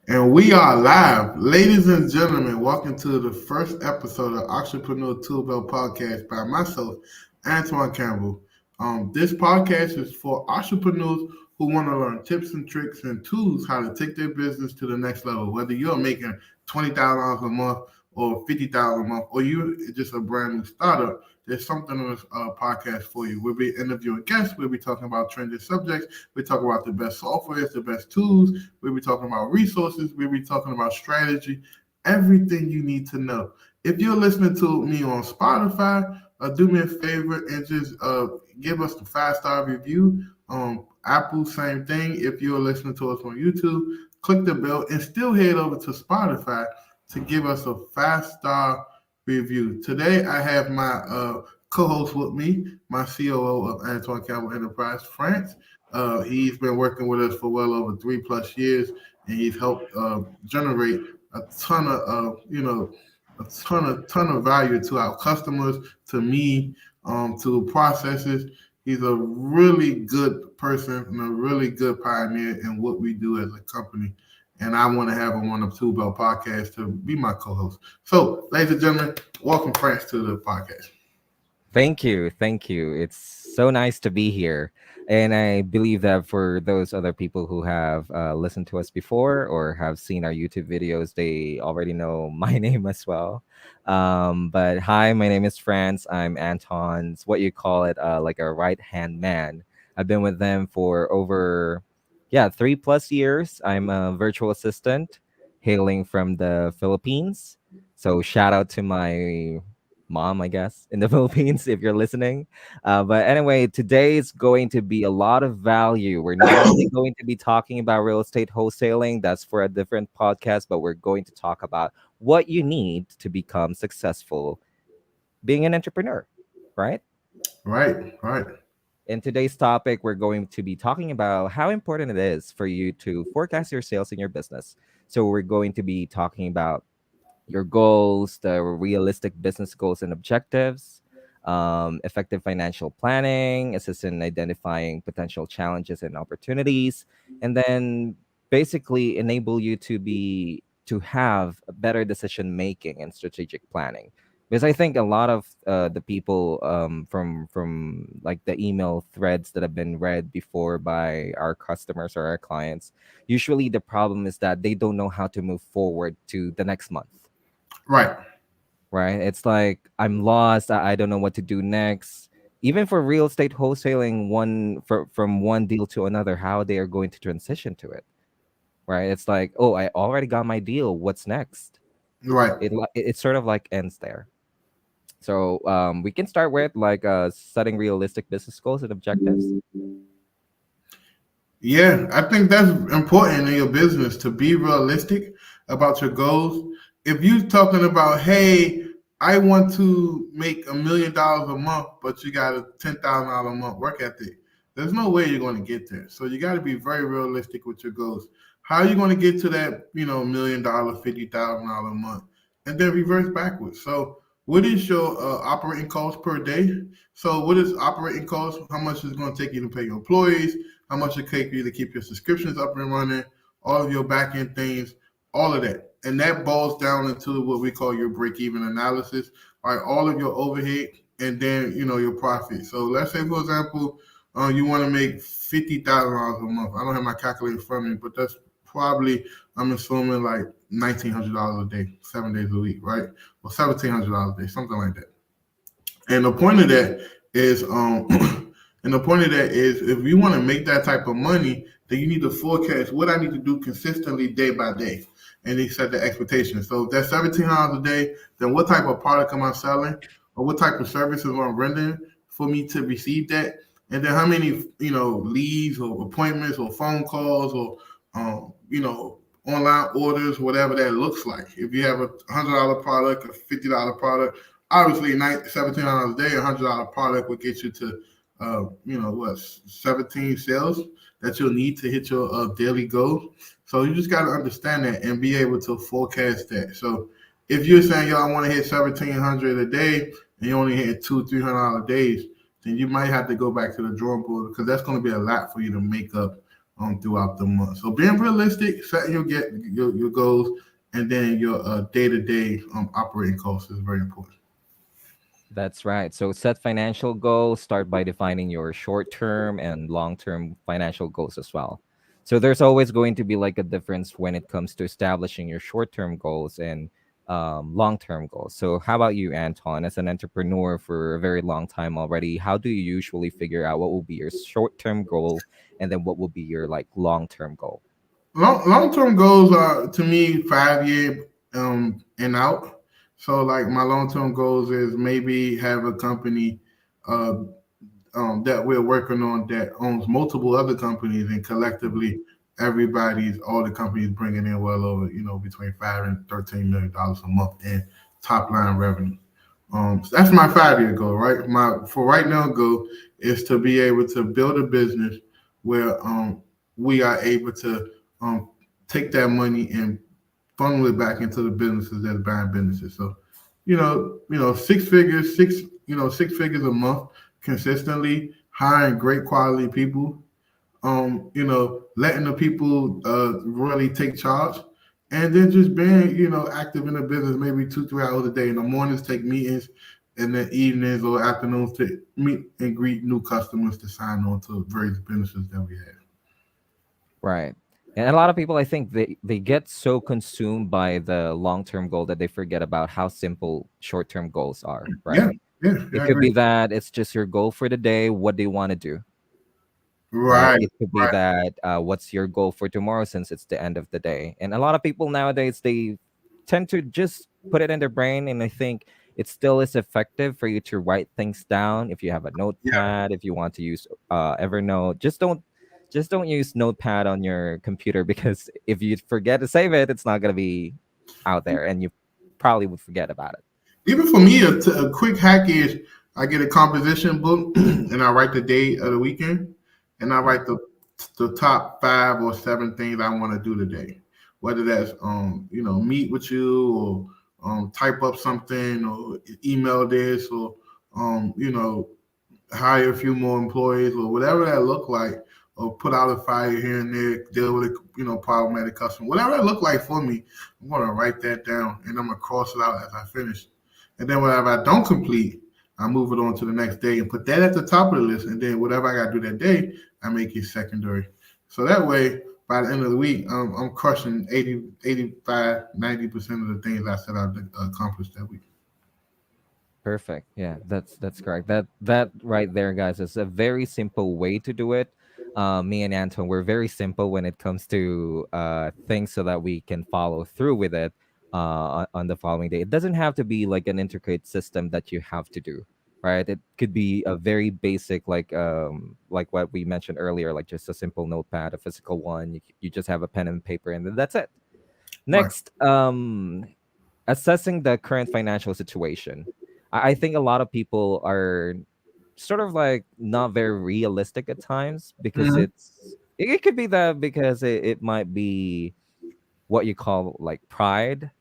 And we are live. Ladies and gentlemen, welcome to the first episode of Entrepreneur Toolbelt podcast by myself, Antoine Campbell. This podcast is for entrepreneurs who want to learn tips and tricks and tools how to take their business to the next level. Whether you're making $20,000 a month or $50,000 a month, or you're just a brand new startup, there's something on this podcast for you. We'll be interviewing guests. We'll be talking about trending subjects. We'll talk about the best softwares, the best tools. We'll be talking about resources. We'll be talking about strategy, everything you need to know. If you're listening to me on Spotify, do me a favor and just give us the 5-star review. Apple, same thing. If you're listening to us on YouTube, click the bell and still head over to Spotify to give us a 5-star review. Today, I have my co-host with me, my COO of Antoine Campbell Enterprise France. He's been working with us for well over 3+ years, and he's helped generate a ton of value to our customers, to me, to processes. He's a really good person and a really good pioneer in what we do as a company. And I want to have him on the Toolbelt podcast to be my co-host. So, ladies and gentlemen, welcome France to the podcast. Thank you. Thank you. It's so nice to be here. And I believe that for those other people who have listened to us before or have seen our YouTube videos, they already know my name as well. But hi, my name is France. I'm Anton's, what you call it, like a right hand man. I've been with them for over, 3+ years. I'm a virtual assistant hailing from the Philippines. So shout out to my mom, I guess, in the Philippines, if you're listening. But anyway, today is going to be a lot of value. We're not only going to be talking about real estate wholesaling, that's for a different podcast, but we're going to talk about what you need to become successful being an entrepreneur, right? Right. In today's topic, we're going to be talking about how important it is for you to forecast your sales in your business. So, we're going to be talking about your goals, the realistic business goals and objectives, effective financial planning, assist in identifying potential challenges and opportunities, and then basically enable you to have a better decision making and strategic planning. Because I think a lot of the people from like the email threads that have been read before by our customers or our clients, usually the problem is that they don't know how to move forward to the next month, Right. right? It's like I'm lost. I don't know what to do next. Even for real estate wholesaling, from one deal to another, how they are going to transition to it, right? It's like, oh, I already got my deal. What's next? Right. It sort of like ends there. So we can start with like setting realistic business goals and objectives. Yeah, I think that's important in your business to be realistic about your goals. If you're talking about, hey, I want to make $1 million a month, but you got a $10,000 a month work ethic, there's no way you're going to get there. So you got to be very realistic with your goals. How are you going to get to that, $1 million, $50,000 a month, and then reverse backwards? So what is your operating cost per day? So what is operating cost? How much is it going to take you to pay your employees? How much it take you to keep your subscriptions up and running, all of your back end things, all of that. And that boils down into what we call your break even analysis, right? All of your overhead and then, your profit. So let's say, for example, you want to make $50,000 a month. I don't have my calculator in front of me, but that's probably, I'm assuming, like $1,900 a day, 7 days a week, right? Or $1,700 a day, something like that. And the point of that is, and the point of that is, if you want to make that type of money, then you need to forecast what I need to do consistently day by day, and they set the expectation. So if that's $1,700 a day, then what type of product am I selling, or what type of services am I rendering for me to receive that, and then how many leads or appointments or phone calls or online orders, whatever that looks like. If you have a $100 product, a $50 product, obviously $1,700 a day, $100 product will get you to 17 sales that you'll need to hit your daily goals. So you just got to understand that and be able to forecast that. So if you're saying, yo, I want to hit 1,700 a day and you only hit $200-$300 days, then you might have to go back to the drawing board because that's going to be a lot for you to make up throughout the month. So being realistic, setting your goals, and then your day to day operating costs is very important. That's right. So set financial goals, start by defining your short term and long term financial goals as well. So there's always going to be like a difference when it comes to establishing your short term goals and long term goals. So, how about you, Anton, as an entrepreneur for a very long time already? How do you usually figure out what will be your short term goal and then what will be your like long term goal? Long term goals are to me 5 year and out. So like my long term goals is maybe have a company uh, that we're working on that owns multiple other companies, and collectively everybody's all the companies bringing in well over between $5 and $13 million a month in top line revenue. So that's my 5 year goal, right? My for right now goal is to be able to build a business where we are able to um, take that money and funnel it back into the businesses that's buying businesses. So, six figures, 6 figures a month consistently, hiring great quality people, letting the people really take charge, and then just being, active in the business maybe 2, 3 hours a day. In the mornings, take meetings, in the evenings or afternoons to meet and greet new customers to sign on to various businesses that we have. Right. And a lot of people, I think they get so consumed by the long term goal that they forget about how simple short term goals are, Yeah, right? yeah, It I could agree. be that it's just your goal for the day, what do you want to do, right? Right, It could be right. that what's your goal for tomorrow since it's the end of the day. And a lot of people nowadays, they tend to just put it in their brain. And I think it still is effective for you to write things down. If you have a Yeah. notepad, if you want to use Evernote, just don't use notepad on your computer because if you forget to save it, it's not going to be out there and you probably would forget about it. Even for me, a quick hack is I get a composition book and I write the day of the weekend, and I Mm. write the top 5 or 7 things I want to do today. Whether that's meet with you, or type up something, or email this, or hire a few more employees, or whatever that look like, or put out a fire here and there, deal with a problematic customer, whatever that look like for me. I'm gonna write that down and I'm gonna cross it out as I finish. And then whatever I don't complete, I move it on to the next day and put that at the top of the list. And then whatever I gotta do that day, I make it secondary. So that way, by the end of the week, I'm crushing 80, 85, 90% of the things I set out to accomplish that week. Perfect. Yeah, that's correct. That right there, guys, is a very simple way to do it. Me and Anton, we're very simple when it comes to things, so that we can follow through with it on the following day. It doesn't have to be like an intricate system that you have to do, right? It could be a very basic, like what we mentioned earlier, like just a simple notepad, a physical one. You just have a pen and paper, and then that's it. Right. Next, assessing the current financial situation. I think a lot of people are sort of like not very realistic at times because Mhm. it could be that because it might be what you call like pride.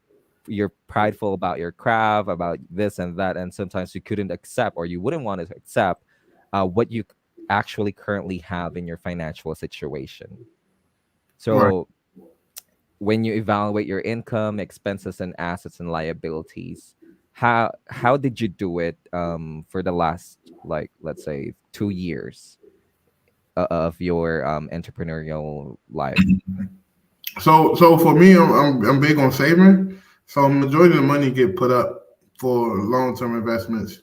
You're prideful about your craft, about this and that, and sometimes you couldn't accept or you wouldn't want to accept what you actually currently have in your financial situation. Right. So when you evaluate your income, expenses, and assets and liabilities, how did you do it for the last, like, let's say 2 years of your entrepreneurial life? So for me, I'm big on saving. So majority of the money get put up for long term investments.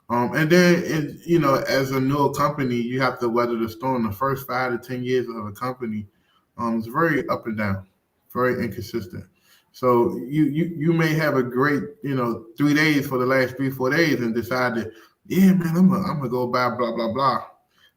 And then, as a newer company, you have to weather the storm. The first 5 to 10 years of a company, is very up and down, very inconsistent. So you may have a great, 3 days for the last 3 4 days and decide that, yeah, man, I'm gonna go buy blah blah blah.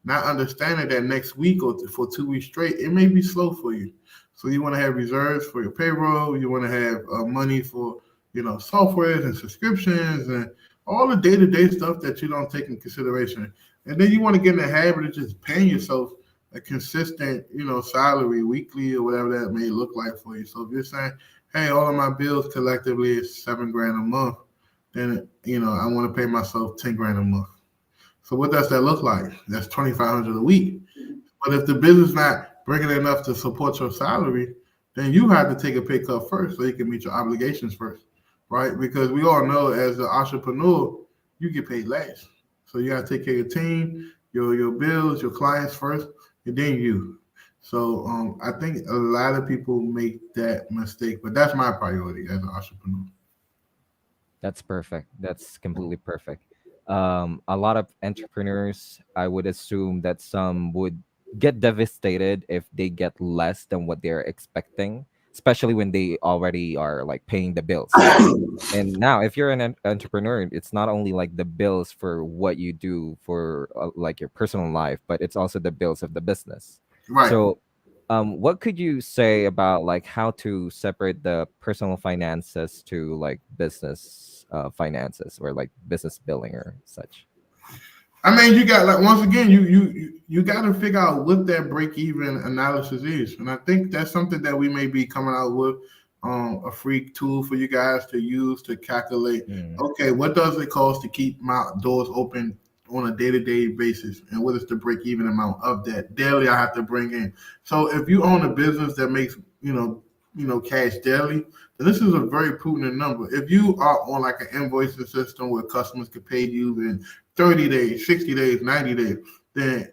Not understanding that next week or for 2 weeks straight, it may be slow for you. So you want to have reserves for your payroll. You want to have money for softwares and subscriptions and all the day to day stuff that you don't take in consideration. And then you want to get in the habit of just paying yourself a consistent, salary weekly or whatever that may look like for you. So if you're saying, hey, all of my bills collectively is 7 grand a month, then I want to pay myself 10 grand a month. So what does that look like? That's 2,500 a week. But if the business not bringing enough to support your salary, then you have to take a pay cut first so you can meet your obligations first, right? Because we all know as an entrepreneur, you get paid last. So you got to take care of your team, your bills, your clients first, and then you. So I think a lot of people make that mistake, but that's my priority as an entrepreneur. That's perfect. That's completely perfect. A lot of entrepreneurs, I would assume that some would get devastated if they get less than what they're expecting, especially when they already are like paying the bills. And now, if you're an entrepreneur, it's not only like the bills for what you do for like your personal life, but it's also the bills of the business. Right. So, what could you say about like how to separate the personal finances to like business finances or like business billing or such? I mean, you got like once again, you got to figure out what that break even analysis is, and I think that's something that we may be coming out with a free tool for you guys to use to calculate. Mm, Okay, what does it cost to keep my doors open on a day to day basis, and what is the break even amount of that daily I have to bring in? So if you own a business that makes cash daily, then this is a very prudent number. If you are on like an invoicing system where customers can pay you in 30 days, 60 days, 90 days, then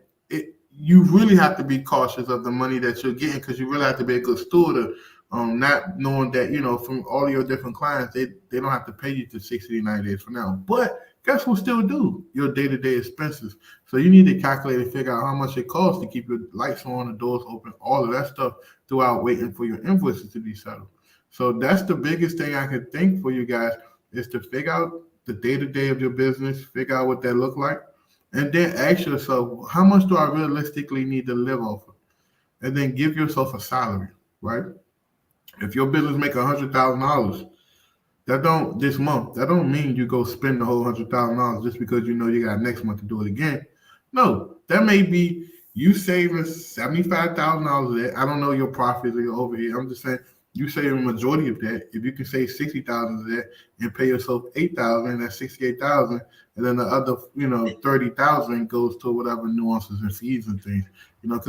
you really have to be cautious of the money that you're getting because you really have to be a good steward of not knowing that, from all your different clients, they don't have to pay you to 60 to 90 days from now. But guess who still do? Your day-to-day expenses. So you need to calculate and figure out how much it costs to keep your lights on, the doors open, all of that stuff throughout waiting for your invoices to be settled. So that's the biggest thing I could think for you guys is to figure out the day to day of your business, figure out what that look like, and then ask yourself, how much do I realistically need to live off of? And then give yourself a salary, right? If your business make $100,000, that don't this month. That don't mean you go spend the whole $100,000 just because you know you got next month to do it again. No, that may be you saving $75,000 of that. I don't know your profits or your overhead. I'm just saying you save a majority of that. If you can save 60,000 of that and pay yourself 8,000, that's 68,000, and then the other 30,000 goes to whatever nuances and fees and things. Because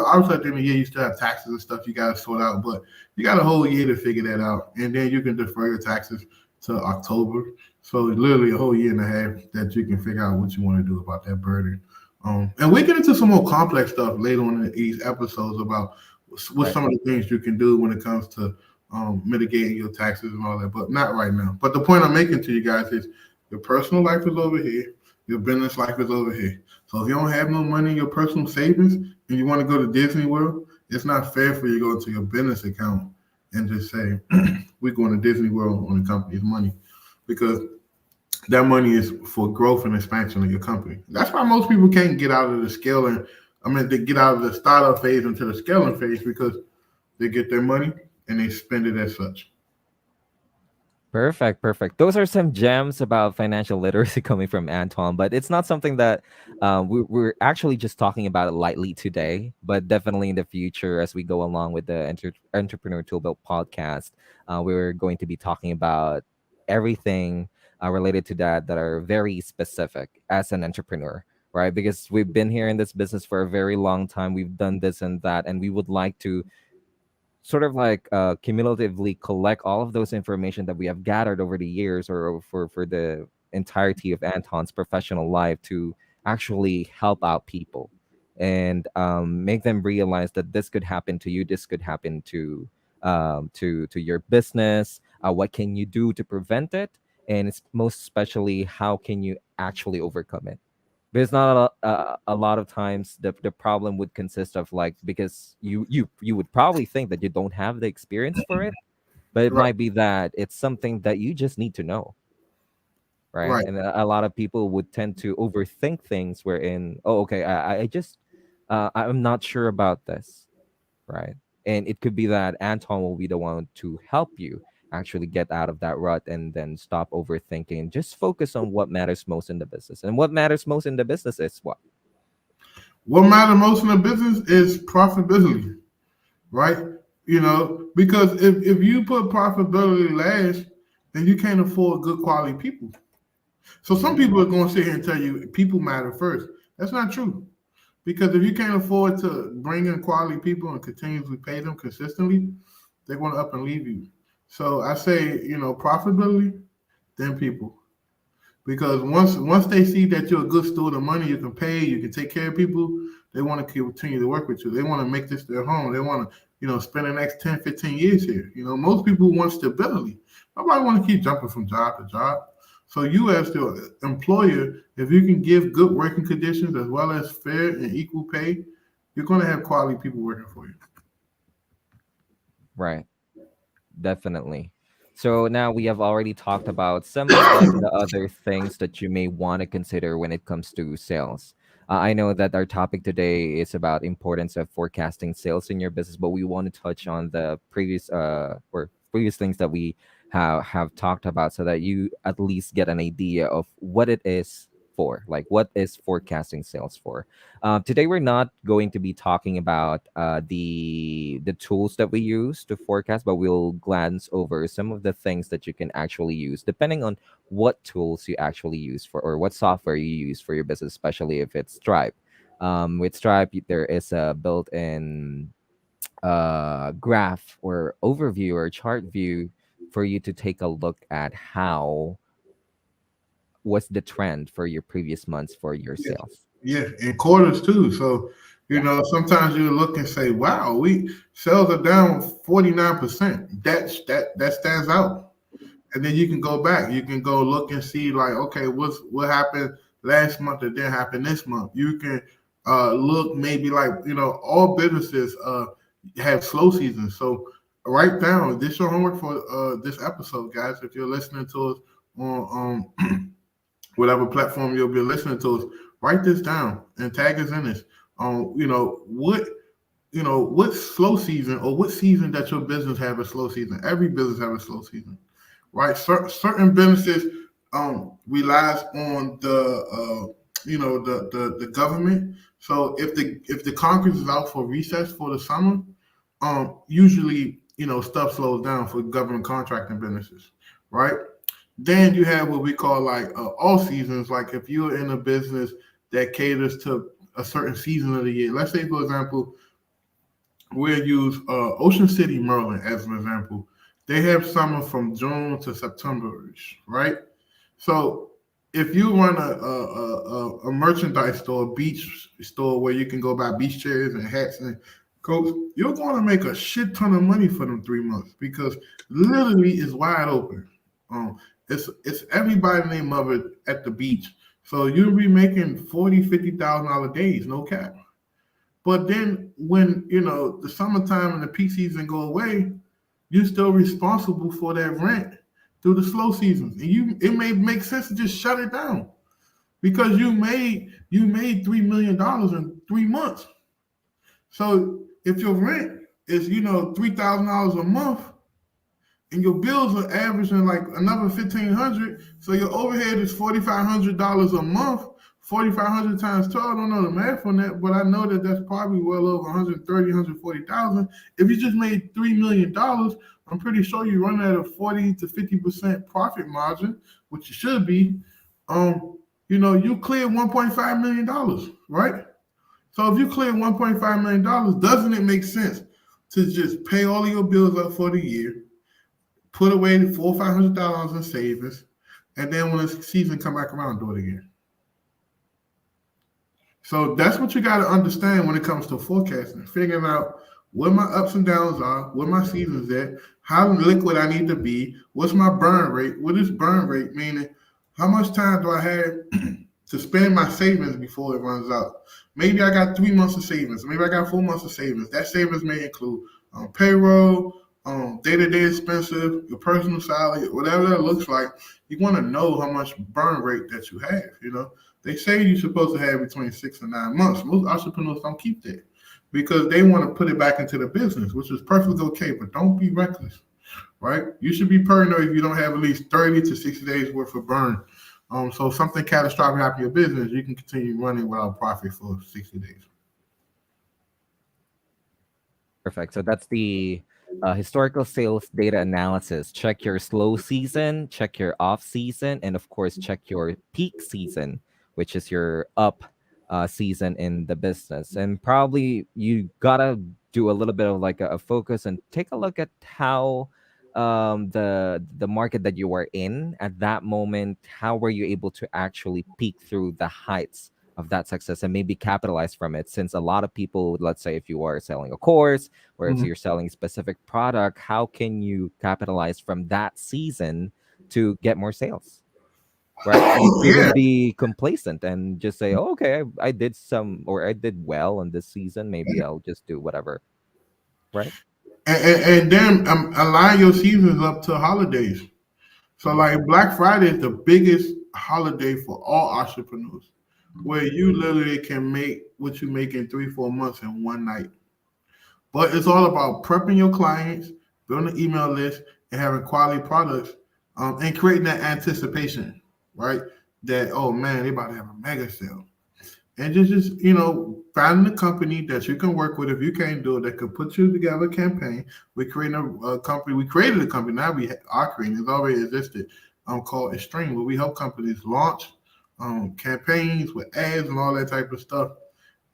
obviously at the end of the year you still have taxes and stuff you got to sort out, but you got a whole year to figure that out, and then you can defer your taxes to October. So literally a whole year and a half that you can figure out what you want to do about that burden. And we get into some more complex stuff later on in these episodes about what right. some of the things you can do when it comes to mitigating your taxes and all that, but not right now. But the point I'm making to you guys is your personal life is over here, your business life is over here. So if you don't have no money in your personal savings and you want to go to Disney World, it's not fair for you to go into your business account and just say, we're going to Disney World on the company's money because that money is for growth and expansion of your company. That's why most people can't get out of the scaling. I mean, they get out of the startup phase into the scaling phase because they get their money and they spend it as such. Perfect, perfect. Those are some gems about financial literacy coming from Antoine, but it's not something that we're actually just talking about it lightly today, but definitely in the future as we go along with the Entrepreneur Toolbelt podcast, we're going to be talking about everything related to that are very specific as an entrepreneur, right? Because we've been here in this business for a very long time. We've done this and that, and we would like to sort of like cumulatively collect all of those information that we have gathered over the years or for the entirety of Anton's professional life to actually help out people and make them realize that this could happen to you, this could happen to your business. What can you do to prevent it, and it's most especially how can you actually overcome it? Because not a lot of times the problem would consist of like because you would probably think that you don't have the experience for it, but it Right, might be that it's something that you just need to know, right? right. And a lot of people would tend to overthink things wherein, oh, okay, I just I'm not sure about this, right? And it could be that Anton will be the one to help you actually get out of that rut and then stop overthinking. Just focus on what matters most in the business. And what matters most in the business is what? What matters most in a business is profitability, right? Because if you put profitability last, then you can't afford good quality people. So some Mm, people are going to sit here and tell you people matter first. That's not true. Because if you can't afford to bring in quality people and continuously pay them consistently, they're going to up and leave you. So I say, profitability, then people. Because once they see that you're a good steward of money, you can pay, you can take care of people, they want to continue to work with you. They want to make this their home. They want to, spend the next 10, 15 years here. Most people want stability. Nobody want to keep jumping from job to job. So you as the employer, if you can give good working conditions as well as fair and equal pay, you're going to have quality people working for you. Right. Definitely. So now we have already talked about some of like the other things that you may want to consider when it comes to sales. I know that our topic today is about importance of forecasting sales in your business, but we want to touch on the previous or previous things that we have talked about so that you at least get an idea of what it is for, like what is forecasting sales for. Today, we're not going to be talking about the tools that we use to forecast, but we'll glance over some of the things that you can actually use, depending on what tools you actually use for or what software you use for your business, especially if it's Stripe. With Stripe, there is a built-in graph or overview or chart view for you to take a look at how was the trend for your previous months for your Yeah, sales. yeah, and quarters too. So, Yeah. sometimes you look and say, "Wow, we sales are down 49%." That stands out. And then you can go back. You can go look and see like, okay, what happened last month that didn't happen this month. You can look maybe like all businesses have slow seasons. So write down this your homework for this episode, guys. If you're listening to us on whatever platform you'll be listening to us, write this down and tag us in this. What slow season or what season that your business have a slow season. Every business have a slow season, right? Certain businesses relies on the government. So if the Congress is out for recess for the summer, usually stuff slows down for government contracting businesses, right? Then you have what we call like all seasons. Like if you're in a business that caters to a certain season of the year. Let's say, for example, we'll use Ocean City, Maryland, as an example. They have summer from June to September, right? So if you run a merchandise store, a beach store where you can go buy beach chairs and hats and coats, you're going to make a shit ton of money for them 3 months because literally it's wide open. Um, it's everybody and their mother at the beach. So you'll be making 40, $50,000 days, no cap. But then when the summertime and the peak season go away, you're still responsible for that rent through the slow seasons. And it may make sense to just shut it down because you made $3 million in 3 months. So if your rent is $3,000 a month, and your bills are averaging like another 1,500. So your overhead is $4,500 a month. 4,500 times 12. I don't know the math on that, but I know that that's probably well over 130, 140,000. If you just made $3 million, I'm pretty sure you run at a 40 to 50% profit margin, which you should be. You clear $1.5 million, right? So if you clear $1.5 million, doesn't it make sense to just pay all of your bills up for the year? Put away $400 or $500 in savings, and then when the season come back around, do it again. So that's what you got to understand when it comes to forecasting, figuring out where my ups and downs are, where my seasons at, how liquid I need to be, what's my burn rate, what is burn rate, meaning how much time do I have to spend my savings before it runs out. Maybe I got 3 months of savings, maybe I got 4 months of savings. That savings may include payroll, day-to-day expenses, your personal salary, whatever that looks like. You want to know how much burn rate that you have. They say you're supposed to have between 6 and 9 months. Most entrepreneurs don't keep that because they want to put it back into the business, which is perfectly okay, but don't be reckless, right? You should be paranoid if you don't have at least 30 to 60 days worth of burn. So if something catastrophic happens in your business, you can continue running without profit for 60 days. Perfect. So that's the historical sales data analysis. Check your slow season, check your off season, and of course, check your peak season, which is your up season in the business, and probably you gotta do a little bit of like a focus and take a look at how the market that you were in at that moment, how were you able to actually peak through the heights of that success and maybe capitalize from it, since a lot of people, let's say if you are selling a course or if Mhm. you're selling a specific product, how can you capitalize from that season to get more sales, right? You Yeah, couldn't be complacent and just say, oh, okay, I did some, or I did well on this season, maybe I'll just do whatever, right? and then align your seasons up to holidays. So Mm. like Black Friday is the biggest holiday for all entrepreneurs, where you literally can make what you make in 3 4 months in one night. But it's all about prepping your clients, building an email list, and having quality products, and creating that anticipation, right? That, oh man, they about to have a mega sale. And just finding a company that you can work with if you can't do it, that could put you together a campaign. We're creating a company. We created a company. Now we are creating. It's already existed. Called Extreme, where we help companies launch campaigns with ads and all that type of stuff,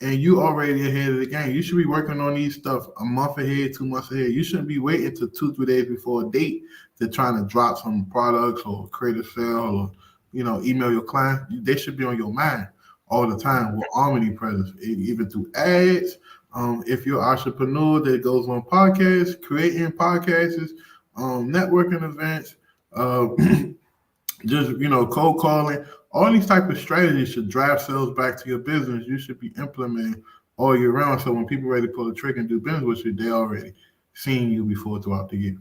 and you already ahead of the game. You should be working on these stuff a month ahead, 2 months ahead. You shouldn't be waiting until 2 3 days before a date to trying to drop some products or create a sale or email your client. They should be on your mind all the time with omnipresence, even through ads. If you're an entrepreneur that goes on podcasts, creating podcasts, networking events, uh, just cold calling, all these type of strategies should drive sales back to your business. You should be implementing all year round, so when people ready to pull the trigger and do business with you, they already seen you before throughout the year.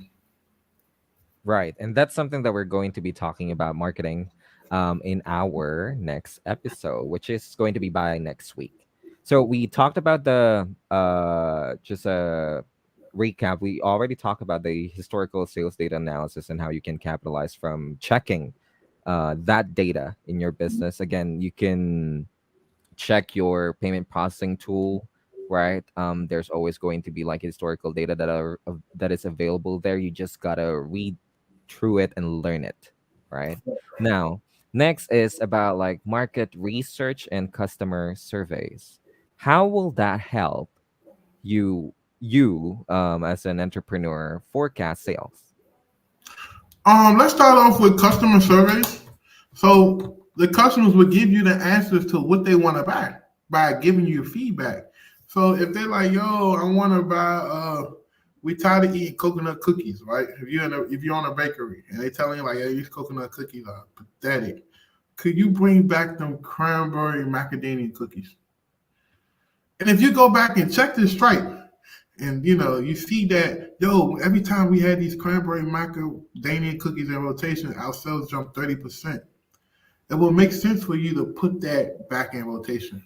Right. And that's something that we're going to be talking about marketing in our next episode, which is going to be by next week. So we talked about the just a recap. We already talked about the historical sales data analysis and how you can capitalize from checking that data in your business. Again, you can check your payment processing tool, right? There's always going to be like historical data that is available there. You just gotta read through it and learn it, right? Now, next is about like market research and customer surveys. How will that help you as an entrepreneur forecast sales? Let's start off with customer surveys. So the customers will give you the answers to what they want to buy by giving you feedback. So if they're like, "Yo, I want to buy," we tired of eating coconut cookies, right? If you're on a bakery and they telling you like, "Hey, these coconut cookies are pathetic," could you bring back them cranberry macadamia cookies? And if you go back and check this stripe, and you see that, yo, every time we had these cranberry macadamia cookies in rotation, our sales jumped 30%. It will make sense for you to put that back in rotation.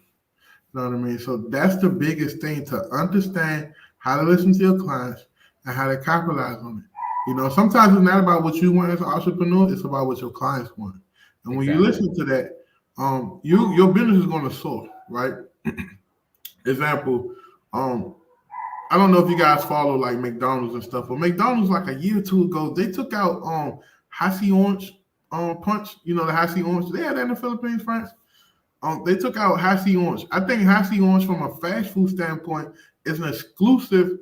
You know what I mean? So that's the biggest thing, to understand how to listen to your clients and how to capitalize on it. Sometimes it's not about what you want as an entrepreneur; it's about what your clients want. And when you Exactly. listen to that, your business is going to soar, right? Example, um, I don't know if you guys follow like McDonald's and stuff, but McDonald's like a year or two ago, they took out Hassie Orange punch. The Hassie Orange. They had that in the Philippines, France. They took out Hassie Orange. I think Hassie Orange, from a fast food standpoint, is an exclusive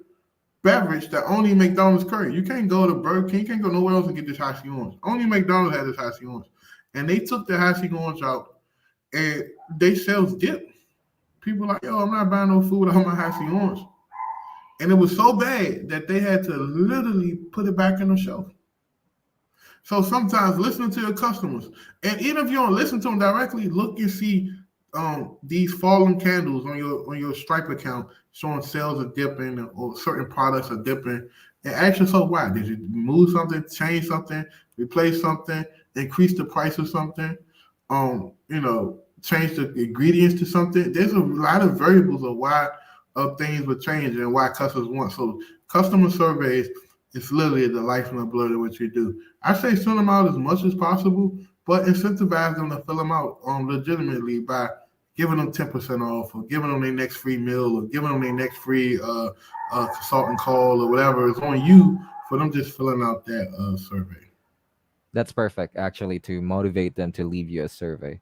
beverage that only McDonald's carry. You can't go to Burger King, you can't go nowhere else and get this Hassie Orange. Only McDonald's had this Hassie Orange. And they took the Hassie Orange out, and they sales dipped. People like, yo, I'm not buying no food without my Hassie Orange. And it was so bad that they had to literally put it back on the shelf. So sometimes listening to your customers, and even if you don't listen to them directly, look and see these fallen candles on your Stripe account showing sales are dipping or certain products are dipping, and ask yourself why. Did you move something, change something, replace something, increase the price of something? Change the ingredients to something. There's a lot of variables of why things would change and why customers want. So customer surveys, it's literally the life and the blood of what you do. I say send them out as much as possible, but incentivize them to fill them out legitimately by giving them 10% off, or giving them their next free meal, or giving them their next free consultant call, or whatever. It's on you for them just filling out that survey. That's perfect, actually, to motivate them to leave you a survey.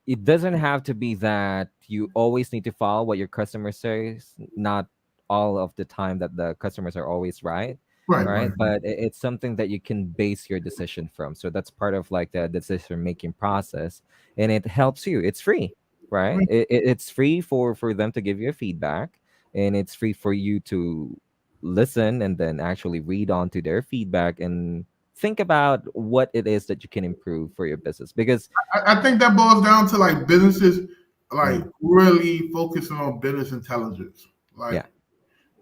it doesn't have to be that you always need to follow what your customer says. Not all of the time that the customers are always right, Right, right? right, But it's something that you can base your decision from. So that's part of like the decision making process, and it helps you. It's free, right? right. It's free for them to give you a feedback, and it's free for you to listen and then actually read on to their feedback and think about what it is that you can improve for your business because I think that boils down to like businesses like mm, really focusing on business intelligence. Like yeah.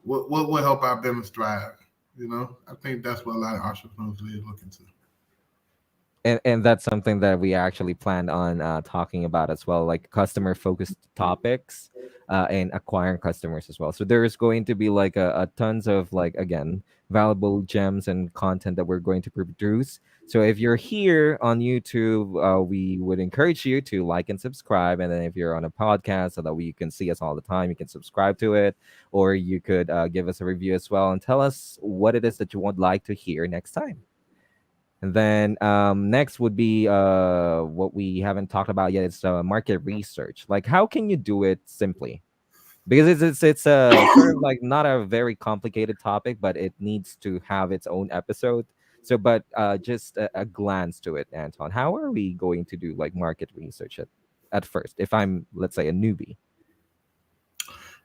what will help our business thrive? I think that's what a lot of entrepreneurs are looking to. And that's something that we actually planned on talking about as well, like customer focused topics and acquiring customers as well. So there is going to be like a tons of like again valuable gems and content that we're going to produce. So if you're here on YouTube, we would encourage you to like and subscribe. And then if you're on a podcast, so that we can see us all the time, you can subscribe to it, or you could give us a review as well and tell us what it is that you would like to hear next time. And then next would be what we haven't talked about yet. It's market research. Like, how can you do it simply? Because it's a sort of like not a very complicated topic, but it needs to have its own episode. So, but just a glance to it, Anton. How are we going to do like market research at first? If I'm, let's say, a newbie.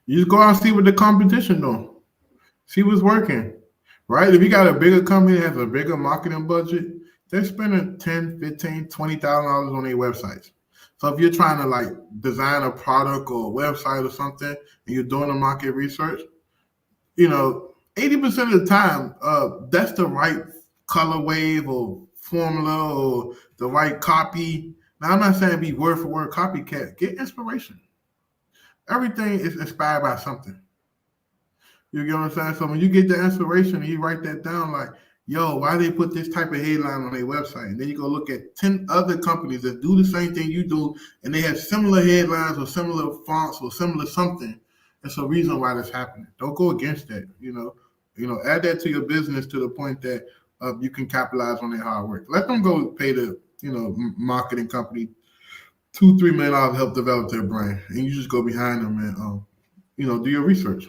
You just go out and see what the competition doing. See what's working. Right? If you got a bigger company that has a bigger marketing budget, they're spending 10, 15, $20,000 on their websites. So if you're trying to like design a product or a website or something and you're doing the market research, 80% of the time, that's the right color wave or formula or the right copy. Now, I'm not saying be word for word copycat. Get inspiration. Everything is inspired by something. You get what I'm saying? So when you get the inspiration and you write that down, like, yo, why they put this type of headline on their website? And then you go look at 10 other companies that do the same thing you do, and they have similar headlines or similar fonts or similar something. It's a reason why that's happening. Don't go against that. Add that to your business to the point that you can capitalize on their hard work. Let them go pay the marketing company $2-3 million to help develop their brand, and you just go behind them and do your research.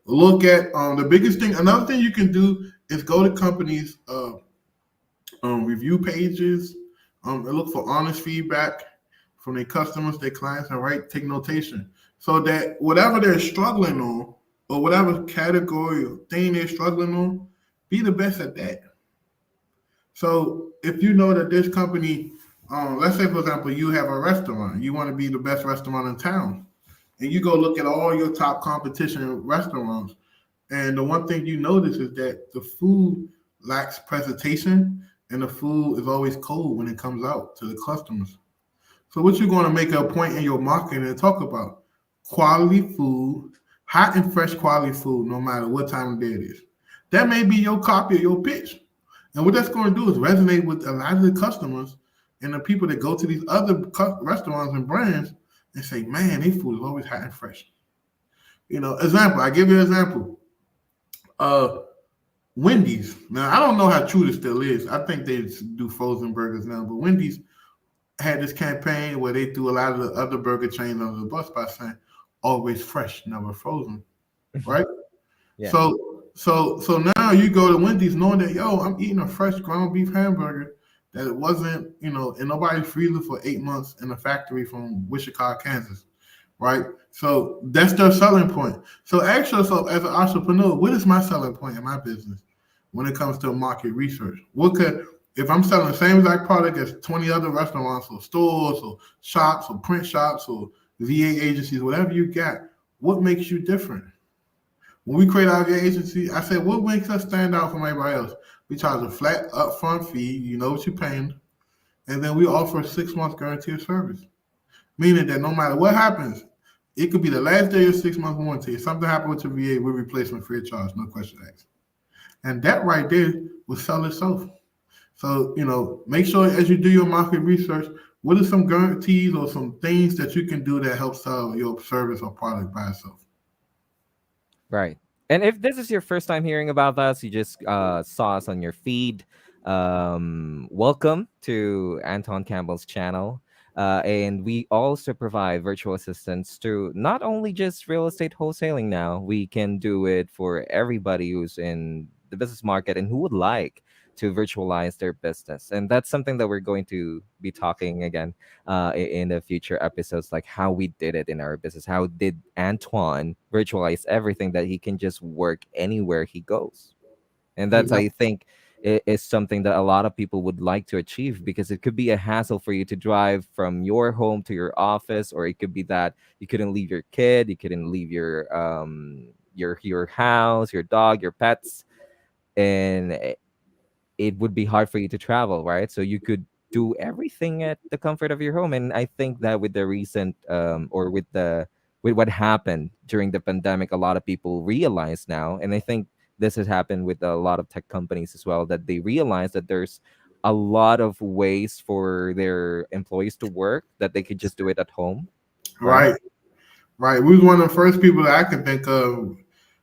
Look at the biggest thing. Another thing you can do is go to companies' review pages, and look for honest feedback from their customers, their clients, and take notation so that whatever they're struggling on or whatever category or thing they're struggling on, be the best at that. So if you know that this company, let's say for example, you have a restaurant, you want to be the best restaurant in town, and you go look at all your top competition restaurants, and the one thing you notice is that the food lacks presentation and the food is always cold when it comes out to the customers. So what you're going to make a point in your marketing and talk about quality food, hot and fresh quality food, no matter what time of day it is. That may be your copy or your pitch. And what that's going to do is resonate with a lot of the customers and the people that go to these other restaurants and brands and say, man, their food is always hot and fresh. Example, I give you an example. Uh, Wendy's. Now, I don't know how true this still is. I think they do frozen burgers now, but Wendy's had this campaign where they threw a lot of the other burger chains under the bus by saying, always fresh, never frozen. Right? Yeah. So now you go to Wendy's knowing that yo, I'm eating a fresh ground beef hamburger that it wasn't, and nobody freezed it for 8 months in a factory from Wichita, Kansas, right? So that's their selling point. So ask yourself as an entrepreneur, what is my selling point in my business when it comes to market research? What could if I'm selling the same exact product as 20 other restaurants or stores or shops or print shops or VA agencies, whatever you got, what makes you different? When we create our agency, I said, what makes us stand out from everybody else? We charge a flat upfront fee, you know what you're paying, and then we offer a 6 month guarantee of service. Meaning that no matter what happens, it could be the last day of 6 month warranty. If something happened with your VA, we replace them free of charge, no question asked. And that right there will sell itself. So, make sure as you do your market research, what are some guarantees or some things that you can do that help sell your service or product by itself? Right. And if this is your first time hearing about us, you just saw us on your feed. Welcome to Anton Campbell's channel. And we also provide virtual assistants to not only just real estate wholesaling now, we can do it for everybody who's in the business market and who would like to virtualize their business. And that's something that we're going to be talking again in the future episodes, like how we did it in our business. How did Antoine virtualize everything that he can just work anywhere he goes? And that's, I think, is something that a lot of people would like to achieve, because it could be a hassle for you to drive from your home to your office, or it could be that you couldn't leave your kid, you couldn't leave your house, your dog, your pets, and it would be hard for you to travel, right? So you could do everything at the comfort of your home. And I think that with the recent or with what happened during the pandemic, a lot of people realize now, and I think this has happened with a lot of tech companies as well, that they realize that there's a lot of ways for their employees to work that they could just do it at home, right? Right, right. We was one of the first people that I can think of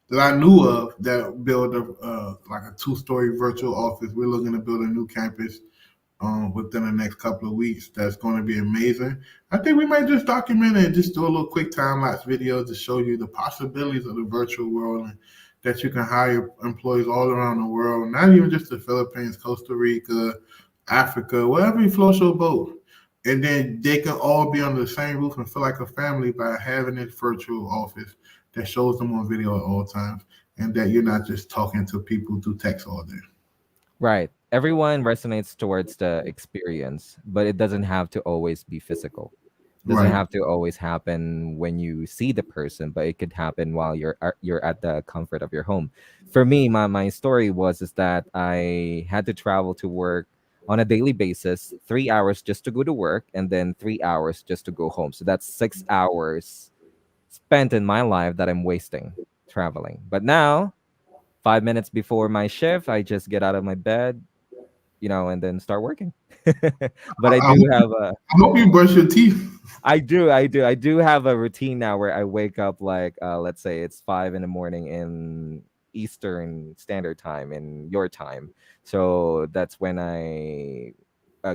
that I knew of that built a like a 2-story virtual office. We're looking to build a new campus within the next couple of weeks. That's going to be amazing. I think we might just document it and just do a little quick time lapse video to show you the possibilities of the virtual world, and that you can hire employees all around the world, not even just the Philippines, Costa Rica, Africa, wherever you float your boat. And then they can all be under the same roof and feel like a family by having this virtual office that shows them on video at all times, and that you're not just talking to people through text all day. Right. Everyone resonates towards the experience, but it doesn't have to always be physical. Doesn't Right, have to always happen when you see the person, but it could happen while you're at the comfort of your home. For me, my story was is that I had to travel to work on a daily basis, 3 hours just to go to work, and then 3 hours just to go home. So that's 6 hours spent in my life that I'm wasting traveling. But now, 5 minutes before my shift, I just get out of my bed, and then start working. But I, I I, do have a I hope you brush your teeth. I do have a routine now where I wake up like let's say it's 5 in the morning in Eastern Standard Time in your time. So that's when I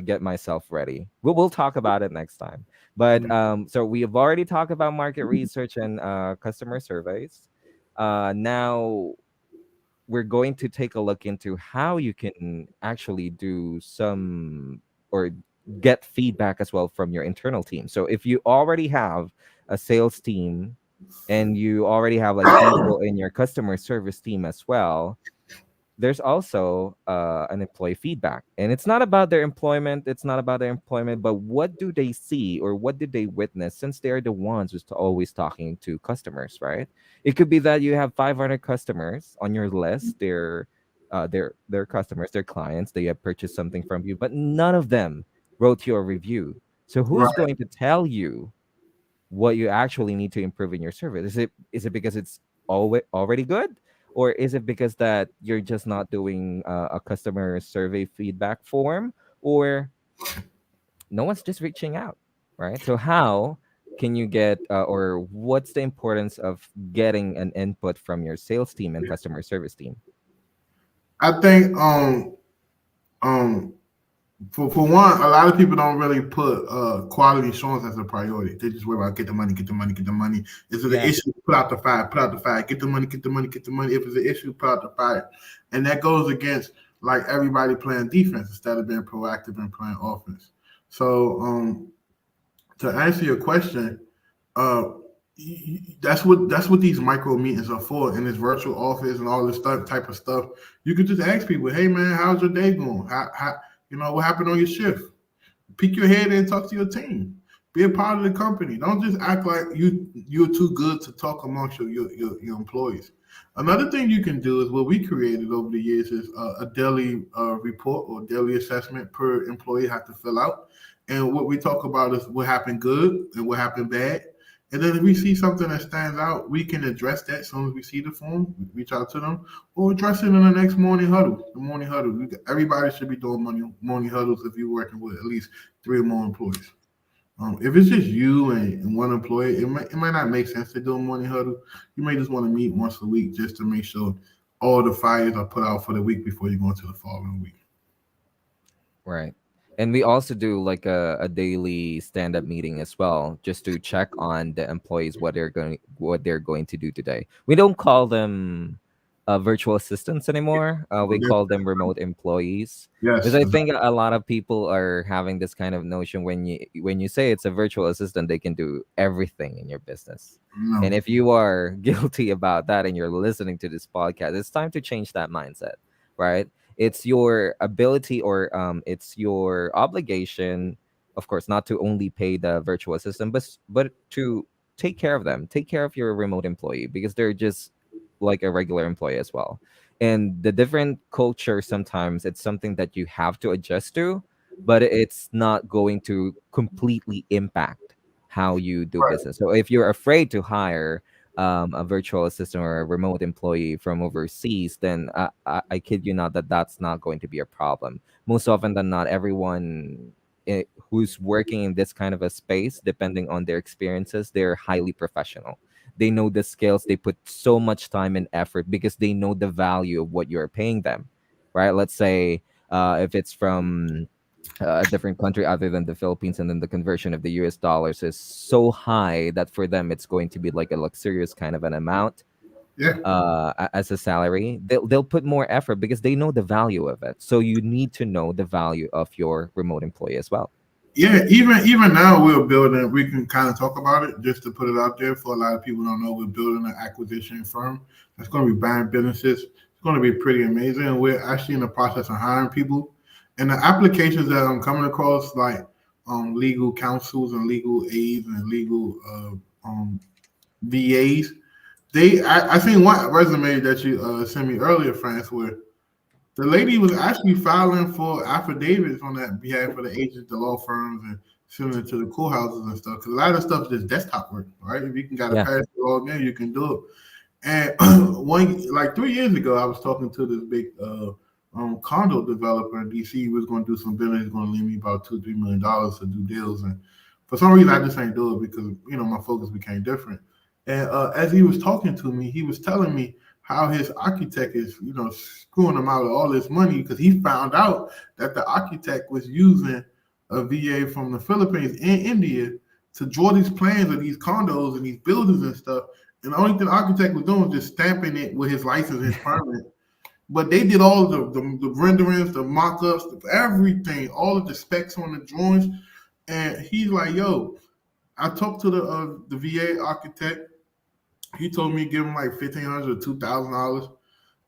get myself ready. We'll talk about it next time. But so we have already talked about market research and customer surveys. Now we're going to take a look into how you can actually do some or get feedback as well from your internal team. So if you already have a sales team and you already have like people in your customer service team as well, there's also an employee feedback, and it's not about their employment, but what do they see or what did they witness, since they're the ones who's always talking to customers, right? It could be that you have 500 customers on your list. They're customers, they're clients, they have purchased something from you, but none of them wrote you a review. So who's Right. going to tell you what you actually need to improve in your service? Is it because it's already good, or is it because that you're just not doing a customer survey feedback form, or no one's just reaching out, right? So how can you get or what's the importance of getting an input from your sales team and customer service team? I think um for one, a lot of people don't really put quality assurance as a priority. They just worry about get the money, get the money, get the money. Is it an Yeah. issue? Put out the fire, put out the fire, get the money, get the money, get the money. If it's an issue, put out the fire. And that goes against like everybody playing defense instead of being proactive and playing offense. So to answer your question, uh, that's what these micro meetings are for in this virtual office and all this stuff type of stuff. You could just ask people, "Hey man, how's your day going? How what happened on your shift?" Peek your head in and talk to your team. Be a part of the company. Don't just act like you're too good to talk amongst your employees. Another thing you can do is what we created over the years is a daily report or daily assessment per employee have to fill out. And what we talk about is what happened good and what happened bad. And then if we see something that stands out, we can address that as soon as we see the form, reach out to them, or address it in the next morning huddle. The morning huddle. Everybody should be doing morning huddles if you're working with at least 3 or more employees. If it's just you and one employee, it might not make sense to do a morning huddle. You may just want to meet once a week just to make sure all the fires are put out for the week before you go into the following week. Right. And we also do like a daily stand-up meeting as well, just to check on the employees what they're going to do today. We don't call them virtual assistants anymore. We Yes, call them remote employees, because yes, I think a lot of people are having this kind of notion when you say it's a virtual assistant, they can do everything in your business. no, And if you are guilty about that and you're listening to this podcast, it's time to change that mindset, right? It's your ability, or it's your obligation, of course, not to only pay the virtual assistant, but to take care of them, take care of your remote employee, because they're just like a regular employee as well. And the different culture, sometimes it's something that you have to adjust to, but it's not going to completely impact how you do right, business. So if you're afraid to hire a virtual assistant or a remote employee from overseas, then I kid you not that that's not going to be a problem. Most often than not, everyone who's working in this kind of a space, depending on their experiences, they're highly professional. They know the skills, they put so much time and effort because they know the value of what you're paying them, right? Let's say if it's from a different country other than the Philippines, and then the conversion of the US dollars is so high that for them it's going to be like a luxurious kind of an amount yeah. as a salary. They'll put more effort because they know the value of it. So you need to know the value of your remote employee as well. Yeah, even now we're building. We can kind of talk about it just to put it out there for a lot of people who don't know. We're building an acquisition firm that's going to be buying businesses. It's going to be pretty amazing. And we're actually in the process of hiring people. And the applications that I'm coming across, like legal counsels and legal aides and legal VAs, I seen one resume that you sent me earlier, France, where the lady was actually filing for affidavits on that behalf of the agents, the law firms, and sending it to the courthouses and stuff. Because a lot of stuff is just desktop work, right? If you can got a Yeah. pass log in, you can do it. And one like 3 years ago, I was talking to this big condo developer in DC. He was going to do some business. He's going to leave me about $2-3 million to do deals, and for some reason, I just ain't do it because my focus became different. And as he was talking to me, he was telling me how his architect is, screwing him out of all this money because he found out that the architect was using a VA from the Philippines and India to draw these plans of these condos and these buildings and stuff. And the only thing the architect was doing was just stamping it with his license, his permit. But they did all the renderings, the mock-ups, everything, all of the specs on the drawings. And he's like, "Yo, I talked to the VA architect. He told me give him like $1,500 or $2,000,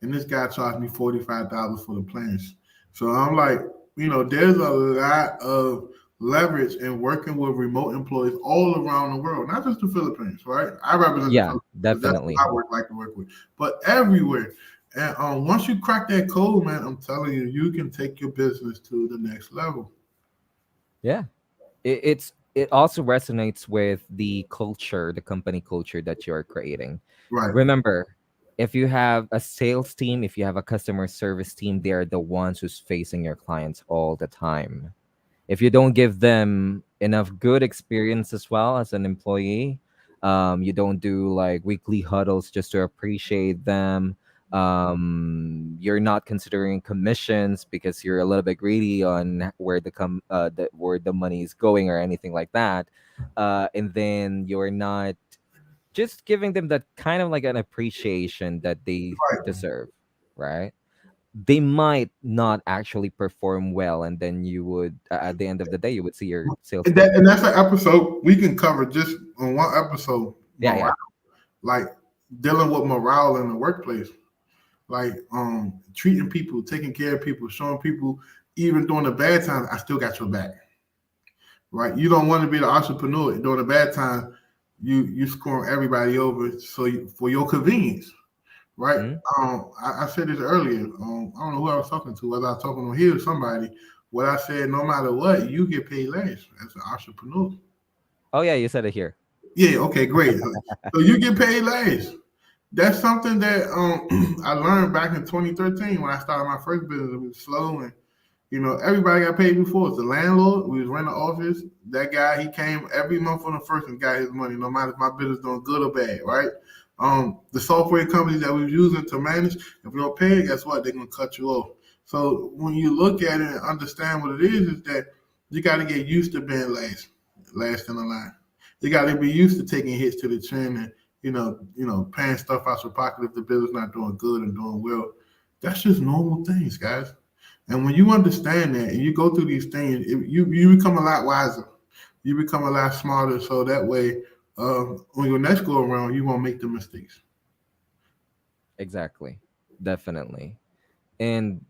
and this guy charged me $45 for the plans." So I'm like, there's a lot of leverage in working with remote employees all around the world, not just the Philippines, right? I represent the Yeah, Philippines because that's definitely. what I like to work with, but everywhere. And once you crack that code, man, I'm telling you, you can take your business to the next level. Yeah. It also resonates with the culture, the company culture that you're creating. Right. Remember, if you have a sales team, if you have a customer service team, they're the ones who's facing your clients all the time. If you don't give them enough good experience as well as an employee, you don't do like weekly huddles just to appreciate them. You're not considering commissions because you're a little bit greedy on where the money is going or anything like that. And then you're not just giving them that kind of like an appreciation that they Right. deserve, right? They might not actually perform well, and then you would at the end of the day you would see your sales And, dip. that's an episode we can cover just on one episode. Yeah, yeah. Like dealing with morale in the workplace, like treating people, taking care of people, showing people even during the bad times, I still got your back. Right? You don't want to be the entrepreneur during the bad times. You screwing everybody over for your convenience, right? Mm? I said this earlier. I don't know who I was talking to, whether I was talking on here or somebody. What I said, no matter what, you get paid less as an entrepreneur. Oh yeah, you said it here. Yeah, okay, great. So you get paid less. That's something that I learned back in 2013 when I started my first business. It was slow and everybody got paid before. It's the landlord. We was renting the office. That guy, he came every month on the first and got his money, no matter if my business doing good or bad, right? The software companies that we was using to manage, if we don't pay it, guess what? They're gonna cut you off. So when you look at it and understand what it is that You got to get used to being last in the line. You got to be used to taking hits to the chin and paying stuff out your pocket if the business not doing good and doing well. That's just normal things, guys. And when you understand that and you go through these things, you become a lot wiser. You become a lot smarter. So that way, when your next go around, you won't make the mistakes. Exactly. Definitely. And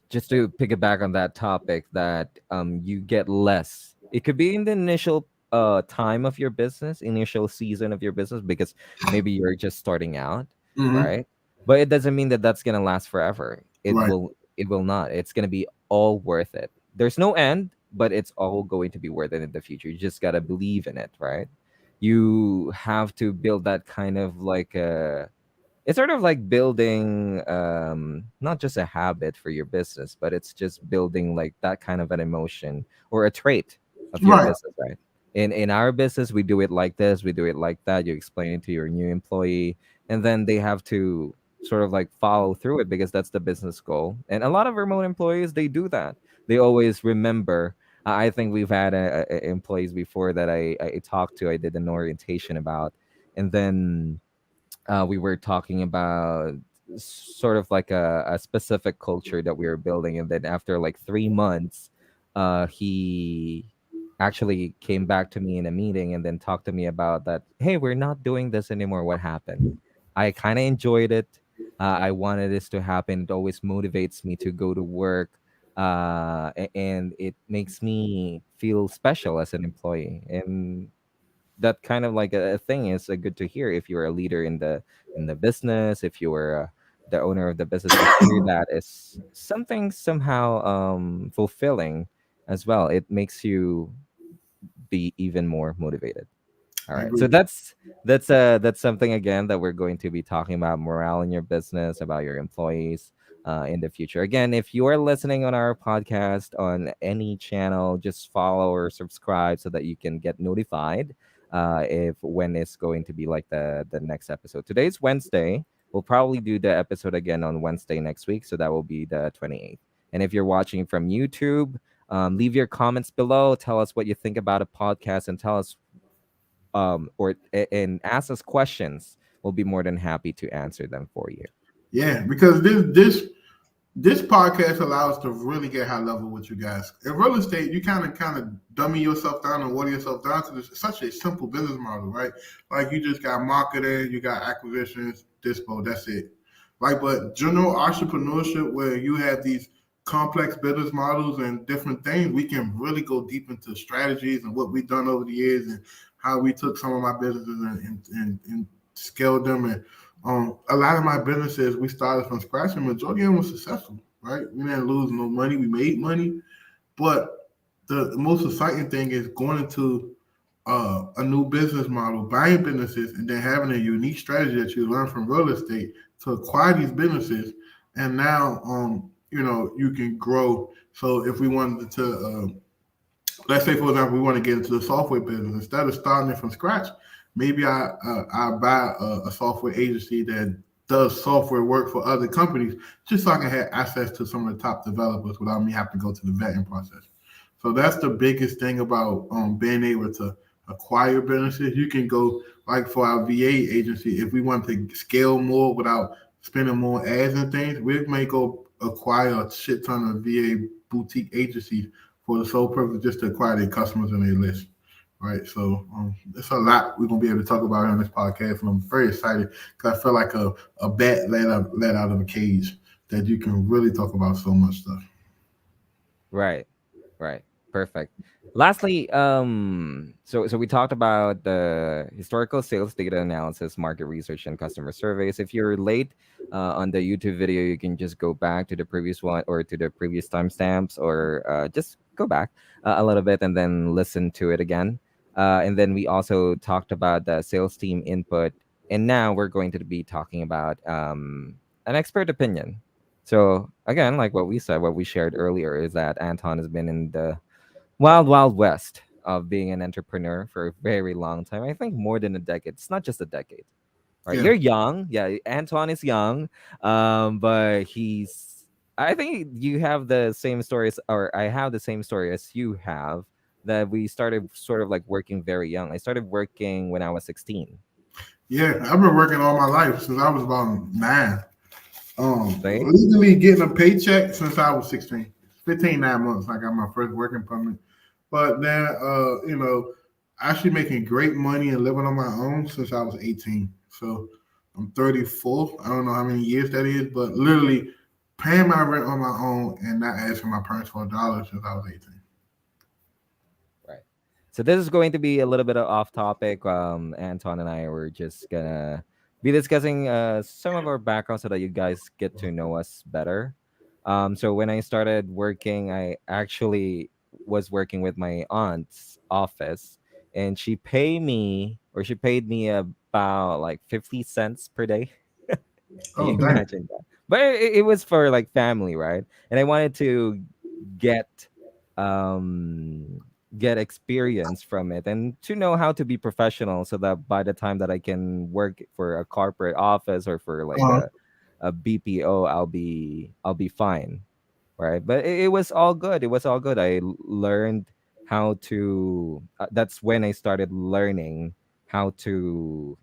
just to piggyback on that topic, that you get less. It could be in the initial time of your business, initial season of your business, because maybe you're just starting out, Hmm. right? But it doesn't mean that that's gonna last forever. It Right. will. It will not. It's gonna be all worth it. There's no end, but it's all going to be worth it in the future. You just gotta believe in it, right? You have to build that kind of like a, it's sort of like building not just a habit for your business, but it's just building like that kind of an emotion or a trait of your Right. business, right? In our business, we do it like this, we do it like that. You explain it to your new employee, and then they have to sort of like follow through it, because that's the business goal. And a lot of remote employees, they do that. They always remember. I think we've had employees before that I talked to, I did an orientation about, and then we were talking about sort of like a specific culture that we were building. And then after like 3 months, he actually came back to me in a meeting and then talked to me about that. Hey, we're not doing this anymore. What happened? I kind of enjoyed it. I wanted this to happen. It always motivates me to go to work. And it makes me feel special as an employee. And that kind of like a thing is good to hear if you're a leader in the business, if you were the owner of the business, to hear that is something somehow fulfilling as well. It makes you be even more motivated. All I right. So agree. that's something again that we're going to be talking about: morale in your business, about your employees in the future. Again, if you are listening on our podcast on any channel, just follow or subscribe so that you can get notified if when it's going to be like the next episode. Today's Wednesday. We'll probably do the episode again on Wednesday next week, so that will be the 28th. And if you're watching from YouTube, leave your comments below. Tell us what you think about a podcast, and tell us and ask us questions. We'll be more than happy to answer them for you. Yeah, because this podcast allows us to really get high level with you guys. In real estate, you kind of dummy yourself down and water yourself down because it's such a simple business model, right? Like you just got marketing, you got acquisitions, dispo, that's it. Right? But general entrepreneurship, where you have these complex business models and different things, we can really go deep into strategies and what we've done over the years and how we took some of my businesses and scaled them. And a lot of my businesses we started from scratch, and majority of them was successful. Right, we didn't lose no money. We made money, but the most exciting thing is going into a new business model, buying businesses, and then having a unique strategy that you learn from real estate to acquire these businesses. And now, you can grow. So if we wanted to let's say, for example, we want to get into the software business. Instead of starting it from scratch, maybe I buy a software agency that does software work for other companies, just so I can have access to some of the top developers without me having to go to the vetting process. So that's the biggest thing about being able to acquire businesses. You can go like for our VA agency, if we want to scale more without spending more ads and things, we may go acquire a shit ton of VA boutique agencies for the sole purpose just to acquire their customers and their list. Right, so it's a lot we're gonna be able to talk about on this podcast, and I'm very excited because I feel like a bat let out of a cage that you can really talk about so much stuff. Right. Right. Perfect. Lastly, so we talked about the historical sales data analysis, market research, and customer surveys. If you're late on the YouTube video, you can just go back to the previous one or to the previous timestamps, or just go back a little bit and then listen to it again. And then we also talked about the sales team input, and now we're going to be talking about an expert opinion. So again, like what we said, what we shared earlier, is that Anton has been in the wild, wild west of being an entrepreneur for a very long time. I think more than a decade. It's not just a decade, right? Yeah, You're young. Yeah, Anton is young, but he's I think you have the same stories, or I have the same story as you have. That we started sort of like working very young. I started working when I was 16, Yeah, I've been working all my life since I was about 9. right? Legally getting a paycheck since I was 16. 15, 9 months. I got my first working permit. But then, actually making great money and living on my own since I was 18. So I'm 34. I don't know how many years that is, but literally paying my rent on my own and not asking my parents for a dollar since I was 18. Right. So this is going to be a little bit of off topic. Anton and I were just gonna be discussing some of our background so that you guys get to know us better. So when I started working, I actually was working with my aunt's office, and she paid me about like 50 cents per day. Can you Oh, dang. imagine that? But it was for like family, right? And I wanted to get um get experience from it and to know how to be professional so that by the time that I can work for a corporate office or for like Uh, a BPO, I'll be fine, right? But it was all good. It was all good. Learned how to that's when I started learning how to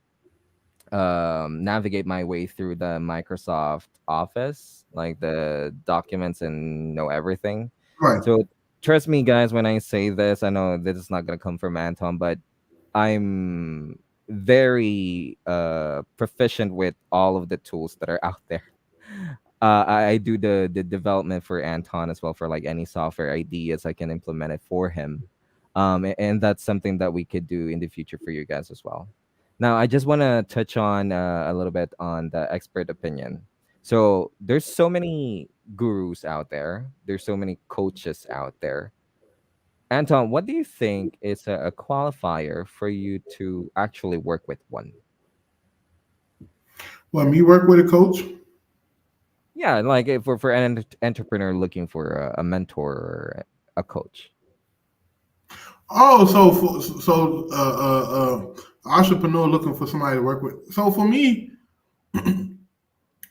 navigate my way through the Microsoft Office, like the documents and know everything. right. So trust me, guys, when I say this, I know this is not gonna come from Anton, but I'm very proficient with all of the tools that are out there. I do the development for Anton as well for like any software ideas I can implement it for him, and that's something that we could do in the future for you guys as well. Now, I just want to touch on a little bit on the expert opinion. So there's so many gurus out there. There's so many coaches out there. Anton, what do you think is a qualifier for you to actually work with one? Well, me work with a coach. Yeah, like if for an entrepreneur looking for a mentor or a coach. Oh, entrepreneur looking for somebody to work with. So for me,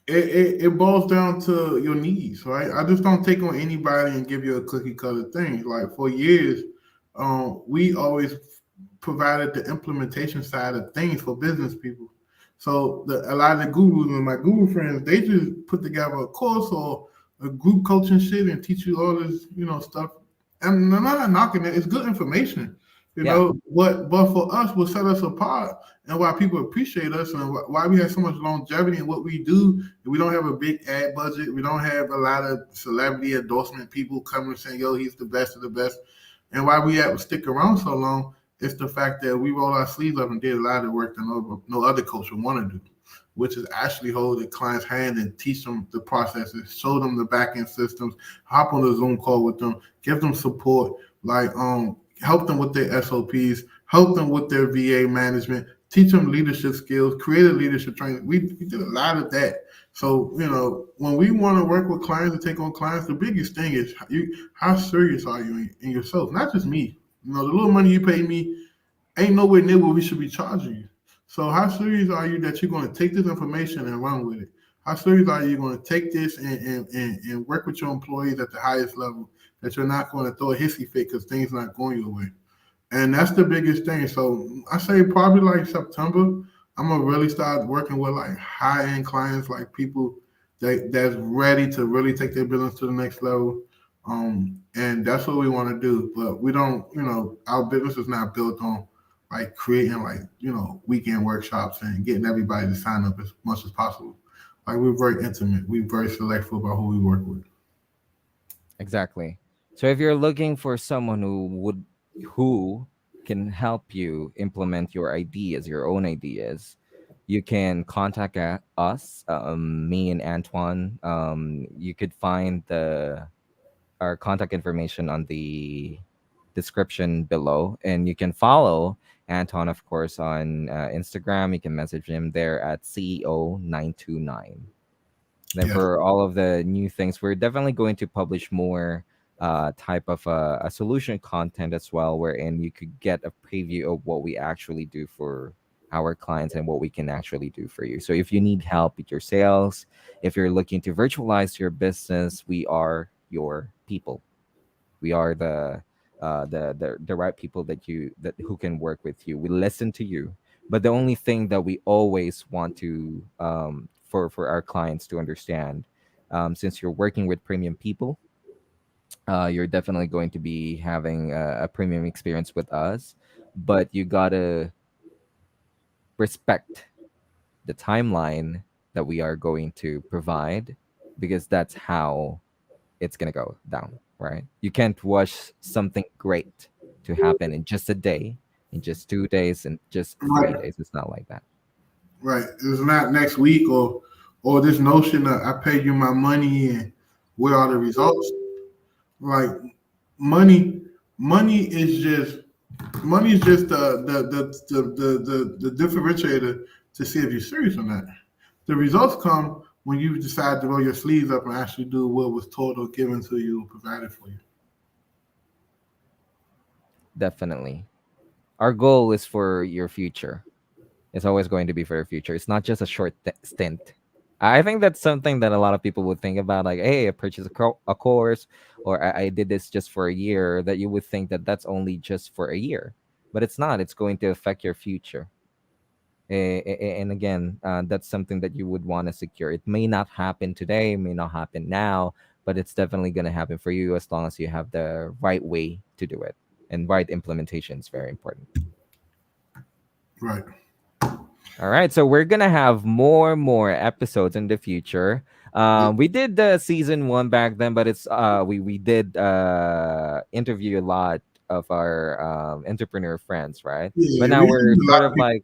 it boils down to your needs, right? I just don't take on anybody and give you a cookie cutter thing. Like for years, we always provided the implementation side of things for business people. So a lot of the gurus and my guru friends, they just put together a course or a group coaching shit and teach you all this, stuff. And I'm not knocking it; it's good information, Yeah, But for us, what set us apart and why people appreciate us and why we have so much longevity in what we do. We don't have a big ad budget. We don't have a lot of celebrity endorsement people coming and saying, "Yo, he's the best of the best." And why we have to stick around so long is the fact that we roll our sleeves up and did a lot of work that no other coach would want to do, which is actually hold the client's hand and teach them the processes, show them the back end systems, hop on a Zoom call with them, give them support, like help them with their SOPs, help them with their VA management, teach them leadership skills, create a leadership training. We did a lot of that. So, when we want to work with clients and take on clients, the biggest thing is how serious are you in yourself? Not just me. The little money you pay me ain't nowhere near what we should be charging you. So how serious are you that you're going to take this information and run with it? How serious are you going to take this and work with your employees at the highest level that you're not going to throw a hissy fit because things not going your way? And that's the biggest thing. So I say probably like September, I'm gonna really start working with like high end clients, like people that's ready to really take their business to the next level. And that's what we want to do. But we don't, our business is not built on like creating like weekend workshops and getting everybody to sign up as much as possible. Like we're very intimate. We're very selective about who we work with. exactly. So if you're looking for someone who can help you implement your ideas, your own ideas, you can contact us, me and Antoine. You could find the our contact information on the description below, and you can follow Anton, of course, on Instagram. You can message him there at CEO929. Then Yes. for all of the new things, we're definitely going to publish more type of a solution content as well, wherein you could get a preview of what we actually do for our clients and what we can actually do for you. So if you need help with your sales, if you're looking to virtualize your business, we are your people. We are the right people that who can work with you. We listen to you, but the only thing that we always want to for our clients to understand, since you're working with premium people, you're definitely going to be having a premium experience with us, but you gotta respect the timeline that we are going to provide, because that's how it's gonna go down, right? You can't rush something great to happen in just a day, in just 2 days, in just three Right, days. It's not like that. right. It's not next week or this notion that I pay you my money and where are the results? Like money, money is just money is just the differentiator to see if you're serious or not. The results come when you decide to roll your sleeves up and actually do what was taught or given to you or provided for you. Definitely. Our goal is for your future. It's always going to be for your future. It's not just a short stint. I think that's something that a lot of people would think about, like, hey, I purchased a course, or I did this just for a year, that you would think that that's only just for a year. But it's not. It's going to affect your future. And again, that's something that you would want to secure. It may not happen today, may not happen now, but it's definitely going to happen for you as long as you have the right way to do it. And right implementation is very important. Right. All right, so we're gonna have more episodes in the future. We did the season one back then, but it's we did interview a lot of our entrepreneur friends, right? But Yeah, now we we're interview a sort lot of of people. like,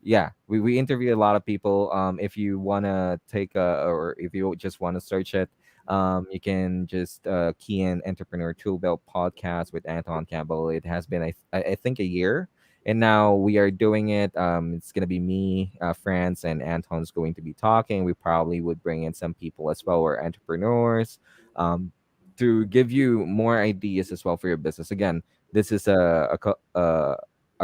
yeah, we interview a lot of people. If you want to take a, or if you just want to search it, you can just key in Entrepreneur Toolbelt podcast with Anton Campbell. It has been I think a year, and now we are doing it. It's gonna be me, France, and Anton's going to be talking. We probably would bring in some people as well, or entrepreneurs, to give you more ideas as well for your business. Again, this is a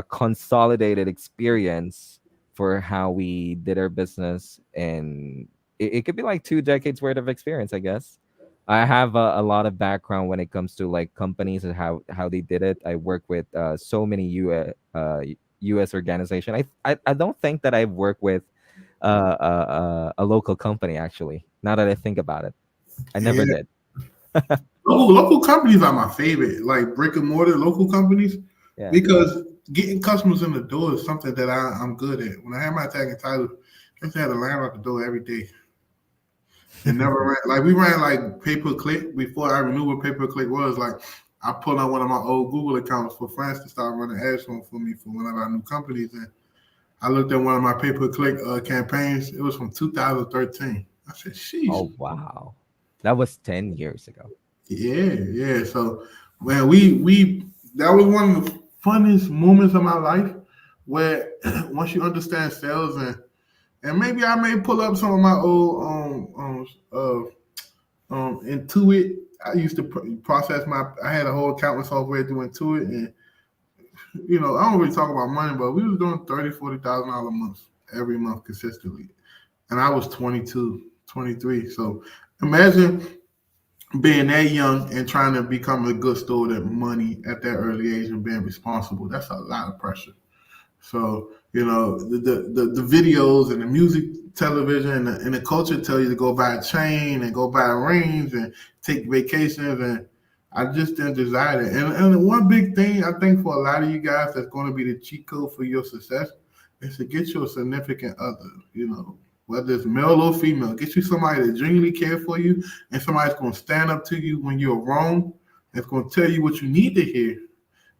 consolidated experience for how we did our business, and it could be like 2 decades worth of experience, I guess. I have a lot of background when it comes to like companies and how they did it. I work with so many us organization. I don't think that I've worked with a local company, actually, now that I think about it. I never Yeah, did. local companies are my favorite, like brick and mortar local companies, Yeah. because getting customers in the door is something that I'm good at. When I had my tag and title, I used to have to line out the door every day and never ran. Like we ran like pay per click before I knew what pay per click was. Like I pulled out one of my old Google accounts for France to start running ads for me for one of our new companies, and I looked at one of my pay per click campaigns. It was from 2013. I said, "Sheesh." Oh wow, that was 10 years ago. Yeah, yeah. So, man, we that was one of the funnest moments of my life where once you understand sales and maybe I may pull up some of my old Intuit. I used to process my. I had a whole accounting software doing Intuit, and I don't really talk about money, but we was doing $30,000-$40,000 a month every month consistently, and I was 22, 23. So imagine being that young and trying to become a good steward of money at that early age and being responsible. That's a lot of pressure. So the videos and the music, television, and the culture tell you to go buy a chain and go buy rings and take vacations, and I just didn't desire it. And one big thing I think for a lot of you guys that's going to be the cheat code for your success is to get you a significant other. Whether it's male or female, get you somebody that genuinely care for you and somebody's going to stand up to you when you're wrong. That's going to tell you what you need to hear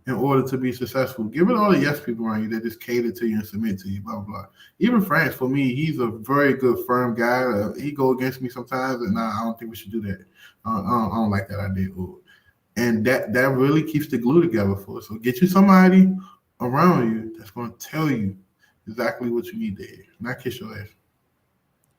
in order to be successful. Give it all the yes people around you that just cater to you and submit to you, blah, blah, blah. Even France, for me, he's a very good, firm guy. He go against me sometimes, and I don't think we should do that. I don't like that idea. And that really keeps the glue together for us. So get you somebody around you that's going to tell you exactly what you need to hear, not kiss your ass.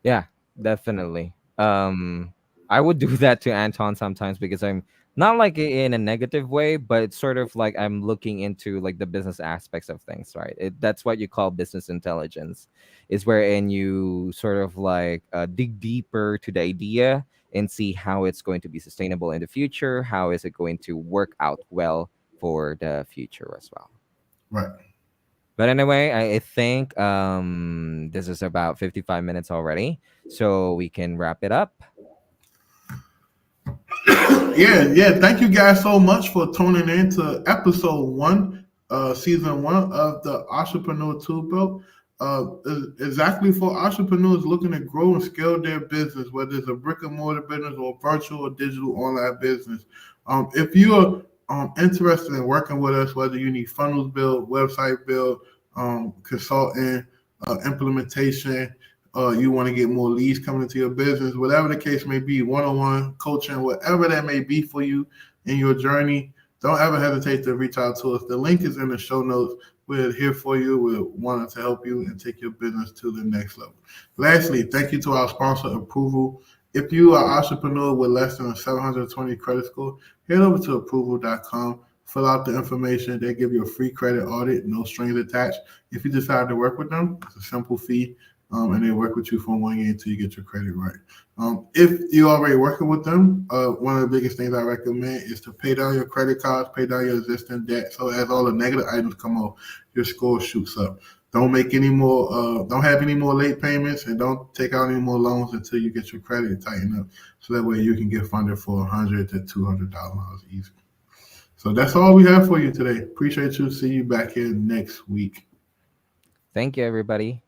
Yeah, definitely. I would do that to Anton sometimes because I'm not like in a negative way, but it's sort of like I'm looking into like the business aspects of things, right? That's what you call business intelligence, is wherein you sort of like dig deeper to the idea and see how it's going to be sustainable in the future, how is it going to work out well for the future as well. Right. But anyway, I think this is about 55 minutes already, so we can wrap it up. Yeah. Thank you guys so much for tuning in to episode one, season one of the Entrepreneur Toolbelt. Exactly for entrepreneurs looking to grow and scale their business, whether it's a brick and mortar business or virtual or digital online business. If you are interested in working with us, whether you need funnels build, website build, consulting, implementation, you want to get more leads coming into your business, whatever the case may be, one-on-one coaching, whatever that may be for you in your journey, don't ever hesitate to reach out to us. The link is in the show notes. We're here for you. We're wanting to help you and take your business to the next level. Lastly, thank you to our sponsor, Approval. If you are an entrepreneur with less than a 720 credit score, head over to approval.com. Fill out the information. They give you a free credit audit, no strings attached. If you decide to work with them, it's a simple fee, and they work with you for 1 year until you get your credit right. If you're already working with them, one of the biggest things I recommend is to pay down your credit cards, pay down your existing debt. So as all the negative items come off, your score shoots up. Don't make any more. Don't have any more late payments, and don't take out any more loans until you get your credit tightened up. So that way you can get funded for $100 to $200 easy. So that's all we have for you today. Appreciate you. See you back here next week. Thank you, everybody.